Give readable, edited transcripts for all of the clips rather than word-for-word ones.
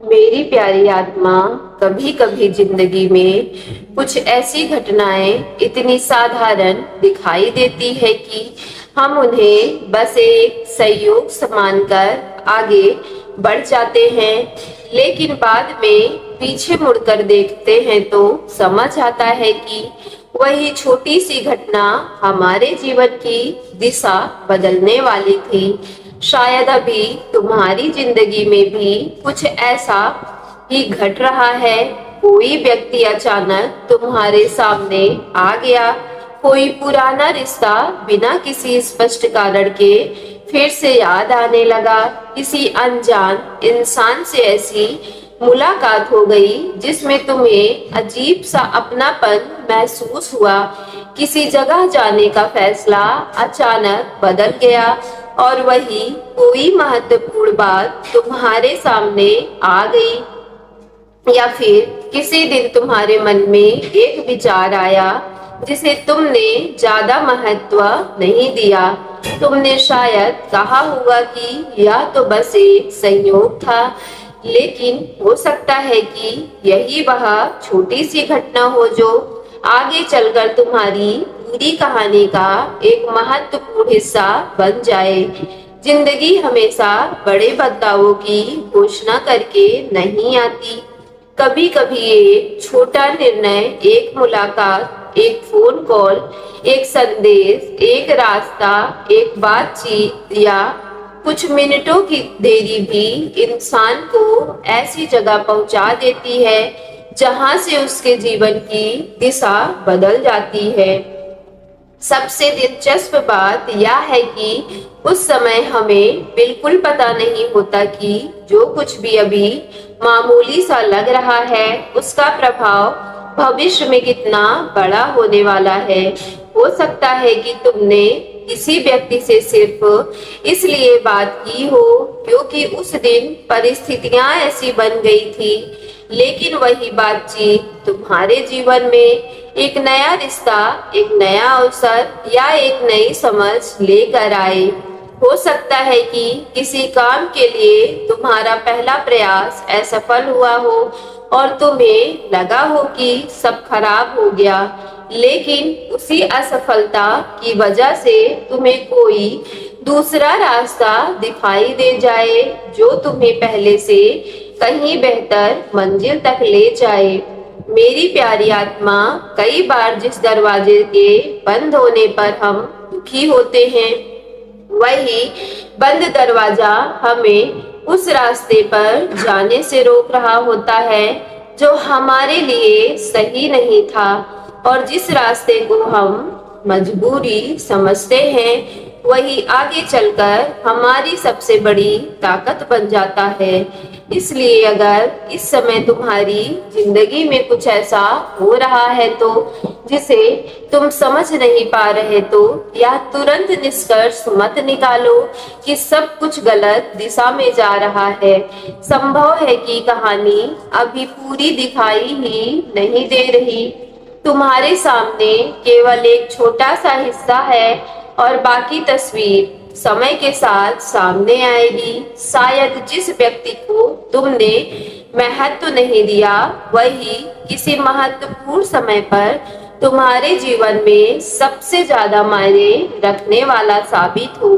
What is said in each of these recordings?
मेरी प्यारी आत्मा, कभी कभी जिंदगी में कुछ ऐसी घटनाएं इतनी साधारण दिखाई देती है कि हम उन्हें बस एक संयोग मानकर आगे बढ़ जाते हैं। लेकिन बाद में पीछे मुड़कर देखते हैं तो समझ आता है कि वही छोटी सी घटना हमारे जीवन की दिशा बदलने वाली थी। शायद अभी तुम्हारी जिंदगी में भी कुछ ऐसा ही घट रहा है। कोई व्यक्ति अचानक तुम्हारे सामने आ गया, कोई पुराना रिश्ता बिना किसी स्पष्ट कारण के फिर से याद आने लगा, किसी अनजान इंसान से ऐसी मुलाकात हो गई जिसमें तुम्हें अजीब सा अपनापन महसूस हुआ, किसी जगह जाने का फैसला अचानक बदल गया और वही कोई महत्वपूर्ण बात तुम्हारे सामने आ गई, या फिर किसी दिन तुम्हारे मन में एक विचार आया जिसे तुमने ज्यादा महत्व नहीं दिया। तुमने शायद कहा होगा कि यह तो बस एक संयोग था, लेकिन हो सकता है कि यही वह छोटी सी घटना हो जो आगे चलकर तुम्हारी पूरी कहानी का एक महत्वपूर्ण हिस्सा बन जाए। जिंदगी हमेशा बड़े बदलावों की घोषणा करके नहीं आती। कभी कभी एक छोटा निर्णय, एक मुलाकात, एक फोन कॉल, एक संदेश, एक रास्ता, एक बातचीत या कुछ मिनटों की देरी भी इंसान को ऐसी जगह पहुंचा देती है जहां से उसके जीवन की दिशा बदल जाती है। सबसे दिलचस्प बात यह है कि उस समय हमें बिल्कुल पता नहीं होता कि जो कुछ भी अभी मामूली सा लग रहा है उसका प्रभाव भविष्य में कितना बड़ा होने वाला है। हो सकता है कि तुमने किसी व्यक्ति से सिर्फ इसलिए बात की हो क्योंकि उस दिन परिस्थितियां ऐसी बन गई थी, लेकिन वही बातचीत तुम्हारे जीवन में एक नया रिश्ता, एक नया अवसर या एक नई समझ लेकर आए। हो सकता है कि किसी काम के लिए तुम्हारा पहला प्रयास असफल हुआ हो और तुम्हें लगा हो कि सब खराब हो गया, लेकिन उसी असफलता की वजह से तुम्हें कोई दूसरा रास्ता दिखाई दे जाए जो तुम्हें पहले से कहीं बेहतर मंजिल तक ले जाए। मेरी प्यारी आत्मा, कई बार जिस दरवाजे के बंद होने पर हम दुखी होते हैं, वही बंद दरवाजा हमें उस रास्ते पर जाने से रोक रहा होता है जो हमारे लिए सही नहीं था। और जिस रास्ते को हम मजबूरी समझते हैं वही आगे चलकर हमारी सबसे बड़ी ताकत बन जाता है। इसलिए अगर इस समय तुम्हारी जिंदगी में कुछ ऐसा हो रहा है तो जिसे तुम समझ नहीं पा रहे तो या तुरंत निष्कर्ष मत निकालो कि सब कुछ गलत दिशा में जा रहा है। संभव है कि कहानी अभी पूरी दिखाई ही नहीं दे रही, तुम्हारे सामने केवल एक छोटा सा हिस्सा है और बाकी तस्वीर समय के साथ सामने आएगी। शायद जिस व्यक्ति को तुमने महत्व नहीं दिया वही किसी महत्वपूर्ण समय पर तुम्हारे जीवन में सबसे ज्यादा मायने रखने वाला साबित हो।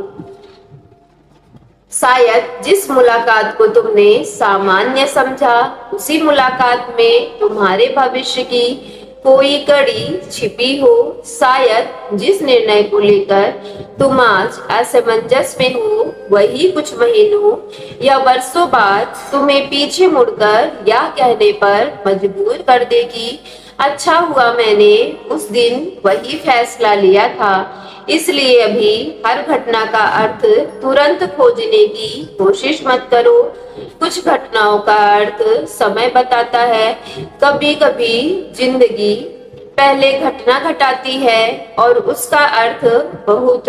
शायद जिस मुलाकात को तुमने सामान्य समझा उसी मुलाकात में तुम्हारे भविष्य की कोई कड़ी छिपी हो। शायद जिस निर्णय को लेकर तुम आज असमंजस में हो वही कुछ महीनों या वर्षों बाद तुम्हें पीछे मुड़कर यह कहने पर मजबूर कर देगी, अच्छा हुआ मैंने उस दिन वही फैसला लिया था। इसलिए अभी हर घटना का अर्थ तुरंत खोजने की कोशिश मत करो। कुछ घटनाओं का अर्थ समय बताता है। कभी कभी जिंदगी पहले घटना घटाती है और उसका अर्थ बहुत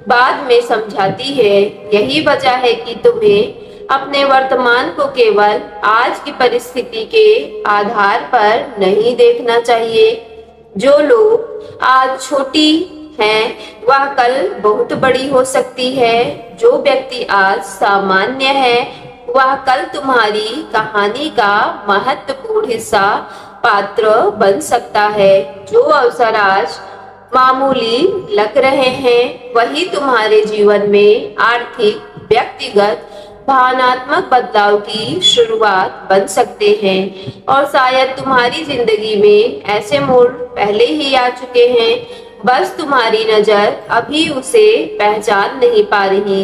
बाद में समझाती है। यही वजह है कि तुम्हें अपने वर्तमान को केवल आज की परिस्थिति के आधार पर नहीं देखना चाहिए। जो लोग आज छोटी हैं वह कल बहुत बड़ी हो सकती है। जो व्यक्ति आज सामान्य है वह कल तुम्हारी कहानी का महत्वपूर्ण हिस्सा पात्र बन सकता है। जो अवसर आज मामूली लग रहे हैं वही तुम्हारे जीवन में आर्थिक, व्यक्तिगत, भावनात्मक बदलाव की शुरुआत बन सकते हैं। और शायद तुम्हारी जिंदगी में ऐसे मोड़ पहले ही आ चुके हैं, बस तुम्हारी नजर अभी उसे पहचान नहीं पा रही।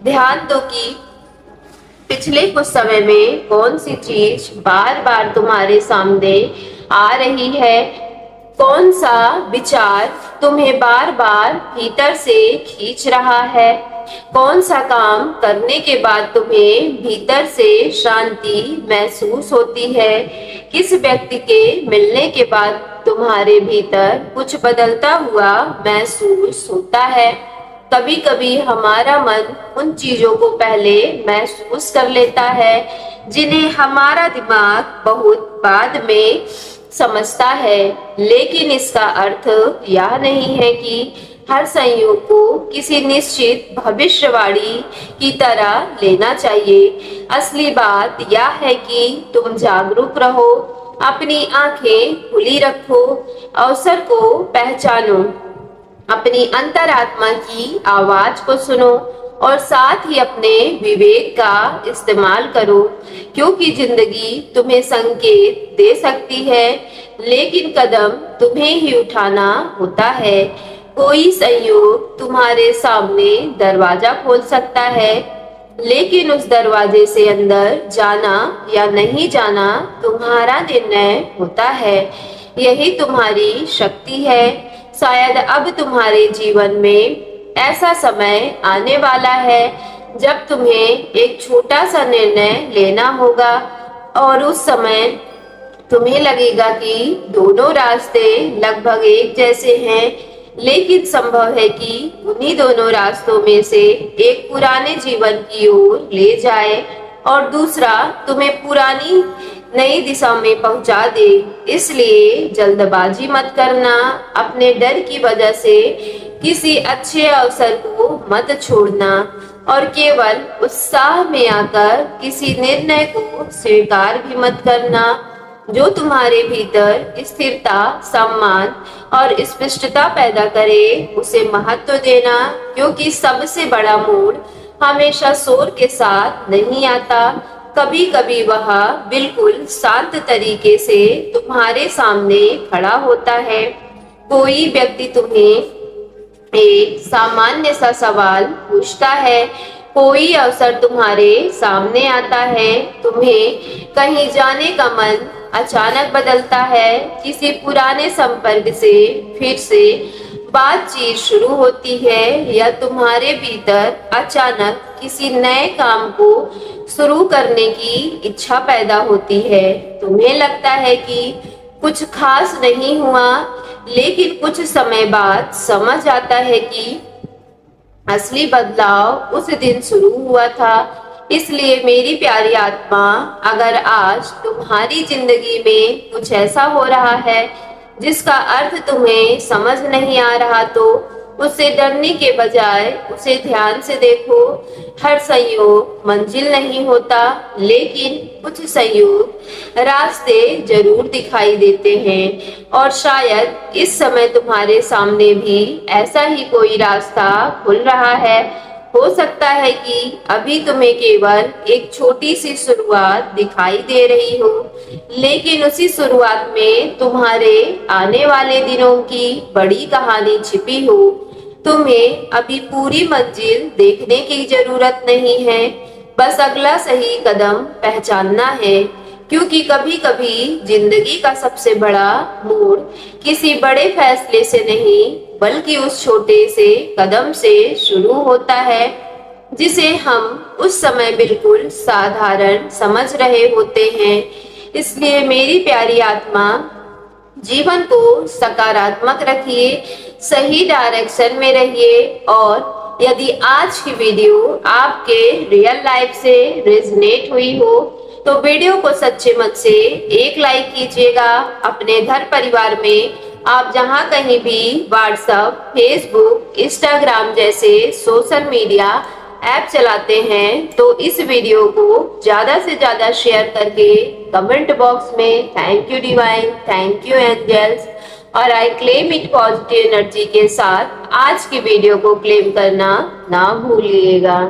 ध्यान दो कि पिछले कुछ समय में कौन सी चीज बार बार तुम्हारे सामने आ रही है, कौन सा विचार तुम्हें बार बार भीतर से खींच रहा है, कौन सा काम करने के बाद तुम्हें भीतर से शांति महसूस होती है, किस व्यक्ति के मिलने के बाद तुम्हारे भीतर कुछ बदलता हुआ महसूस होता है। कभी कभी हमारा मन उन चीजों को पहले महसूस कर लेता है जिन्हें हमारा दिमाग बहुत बाद में समझता है, लेकिन इसका अर्थ यह नहीं है कि हर संयोग को किसी निश्चित भविष्यवाणी की तरह लेना चाहिए। असली बात यह है कि तुम जागरूक रहो, अपनी आंखें खुली रखो, अवसर को पहचानो, अपनी अंतरात्मा की आवाज को सुनो और साथ ही अपने विवेक का इस्तेमाल करो, क्योंकि जिंदगी तुम्हें संकेत दे सकती है, लेकिन कदम तुम्हें ही उठाना होता है। कोई संयोग तुम्हारे सामने दरवाजा खोल सकता है, लेकिन उस दरवाजे से अंदर जाना या नहीं जाना तुम्हारा निर्णय होता है। यही तुम्हारी शक्ति है। शायद अब तुम्हारे जीवन में ऐसा समय आने वाला है जब तुम्हें एक छोटा सा निर्णय लेना होगा, और उस समय तुम्हें लगेगा कि दोनों रास्ते लगभग एक जैसे हैं, लेकिन संभव है कि उन्हीं दोनों रास्तों में से एक पुराने जीवन की ओर ले जाए और दूसरा तुम्हें पुरानी नई दिशा में पहुंचा दे। इसलिए जल्दबाजी मत करना, अपने डर की वजह से किसी अच्छे अवसर को मत छोड़ना और केवल उत्साह में आकर किसी निर्णय को स्वीकार भी मत करना। जो तुम्हारे भीतर स्थिरता, सम्मान और स्पष्टता पैदा करे उसे महत्व देना, क्योंकि सबसे बड़ा मोड़ हमेशा शोर के साथ नहीं आता। कभी कभी वह बिल्कुल शांत तरीके से तुम्हारे सामने खड़ा होता है। कोई व्यक्ति तुम्हें एक सामान्य सा सवाल पूछता है, कोई अवसर तुम्हारे सामने आता है, तुम्हें कहीं जाने का मन अचानक बदलता है, किसी पुराने संपर्क से फिर से बातचीत शुरू होती है, या तुम्हारे भीतर अचानक किसी नए काम को शुरू करने की इच्छा पैदा होती है। तुम्हें लगता है कि कुछ खास नहीं हुआ, लेकिन कुछ समय बाद समझ आता है कि असली बदलाव उस दिन शुरू हुआ था। इसलिए मेरी प्यारी आत्मा, अगर आज तुम्हारी जिंदगी में कुछ ऐसा हो रहा है जिसका अर्थ तुम्हें समझ नहीं आ रहा, तो उससे डरने के बजाय उसे ध्यान से देखो। हर संयोग मंजिल नहीं होता, लेकिन कुछ संयोग रास्ते जरूर दिखाई देते हैं, और शायद इस समय तुम्हारे सामने भी ऐसा ही कोई रास्ता खुल रहा है। हो सकता है कि अभी तुम्हें केवल एक छोटी सी शुरुआत दिखाई दे रही हो, लेकिन उसी शुरुआत में तुम्हारे आने वाले दिनों की बड़ी कहानी छिपी हो। तुम्हें अभी पूरी मंजिल देखने की जरूरत नहीं है, बस अगला सही कदम पहचानना है, क्योंकि कभी कभी जिंदगी का सबसे बड़ा मोड़ किसी बड़े फैसले से नहीं, बल्कि उस छोटे से कदम से शुरू होता है जिसे हम उस समय बिल्कुल साधारण समझ रहे होते हैं। इसलिए मेरी प्यारी आत्मा, जीवन को सकारात्मक रखिए, सही डायरेक्शन में रहिए, और यदि आज की वीडियो आपके रियल लाइफ से रेजोनेट हुई हो तो वीडियो को सच्चे मन से एक लाइक कीजिएगा। अपने घर परिवार में आप जहां कहीं भी व्हाट्सएप, फेसबुक, इंस्टाग्राम जैसे सोशल मीडिया ऐप चलाते हैं तो इस वीडियो को ज्यादा से ज्यादा शेयर करके कमेंट बॉक्स में thank you divine, thank you angels और I claim it positive energy के साथ आज की वीडियो को क्लेम करना ना भूलिएगा।